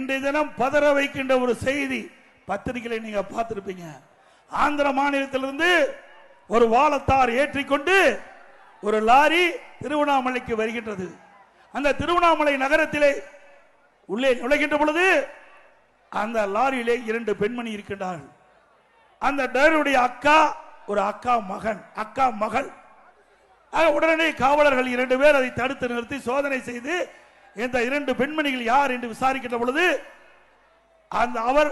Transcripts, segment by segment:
இன்றைய தினம் பதற வைக்கின்ற ஒரு செய்தி பத்திரிகைகளை நீங்க பார்த்திருப்பீங்க. ஆந்திர மாநிலத்திலிருந்து ஒரு வாழத்தார் ஏற்றிக்கொண்டு ஒரு லாரி திருவண்ணாமலைக்கு வருகின்றது. அந்த திருவண்ணாமலை நகரத்திலே உள்ளே நுழைகின்ற பொழுது அந்த லாரியிலே 2 பெண்மணி இருக்கின்றார்கள். அந்த டிரைவருடைய அக்கா, ஒரு அக்கா மகள். உடனே காவலர்கள் 2 பேர் அதை தடுத்து நிறுத்தி சோதனை செய்து இந்த 2 பெண்மணிகள் யார் என்று விசாரிக்கின்ற பொழுது அவர்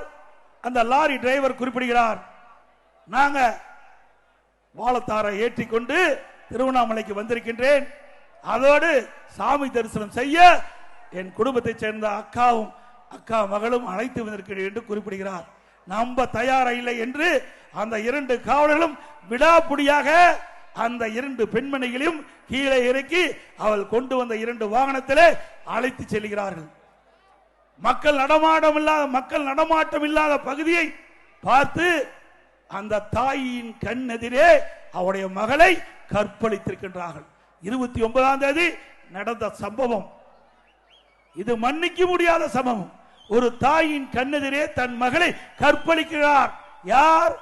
அந்த லாரி டிரைவர் குறிப்பிடுகிறார், நாங்க வாழத்தாரை ஏற்றிக்கொண்டு திருவண்ணாமலைக்கு வந்திருக்கின்றேன், அதோடு சாமி தரிசனம் செய்ய என் குடும்பத்தை சேர்ந்த அக்கா மகளும் அழைத்து வந்திருக்கிறேன் என்று குறிப்பிடுகிறார். நம்ப தயாரா இல்லை என்று அந்த 2 காவலர்களும் விடாப்புடியாக அந்த 2 பெண்மணிகளையும் கீழே இறக்கி அவள் கொண்டு வந்த 2 வாகனத்திலே அழைத்து செல்கிறார்கள். மக்கள் நடமாட்டம் இல்லாத பகுதியை பார்த்து அந்த தாயின் கண் எதிரே அவருடைய மகளை கற்பழித்திருக்கின்றார்கள். 29ஆம் தேதி நடந்த சம்பவம். இது மன்னிக்க முடியாத சம்பவம். ஒரு தாயின் கண்ணெதிரே தன் மகளை கற்பழிக்கிறார். யார்?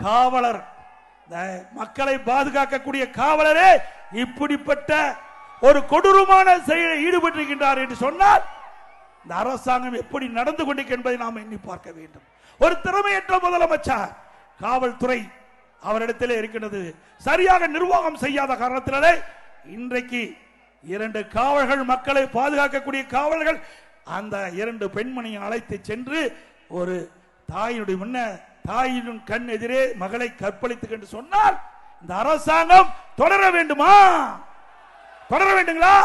காவலர். மக்களை பாதுகாக்கக்கூடிய காவலரே இப்படிப்பட்ட ஒரு கொடூரமான செயலில் ஈடுபட்டிருக்கின்றார் என்று சொன்னால் இந்த அரசாங்கம் எப்படி நடந்து கொண்டிருக்கிறது என்பதை நாம் எண்ணி பார்க்க வேண்டும். ஒரு திறமையற்ற முதலமைச்சர், காவல்துறை அவரிடத்திலே இருக்கின்றது. சரியாக நிர்வாகம் செய்யாத காரணத்தினாலே இன்றைக்கு 2 காவலர்கள், மக்களை பாதுகாக்கக்கூடிய காவலர்கள் அந்த 2 பெண்மணியை அழைத்து சென்று ஒரு தாயின் கண் எதிரே மகளை கற்பழித்து சொன்னால் இந்த அரசாங்கம் தொடர வேண்டுமா? தொடர வேண்டுங்களா?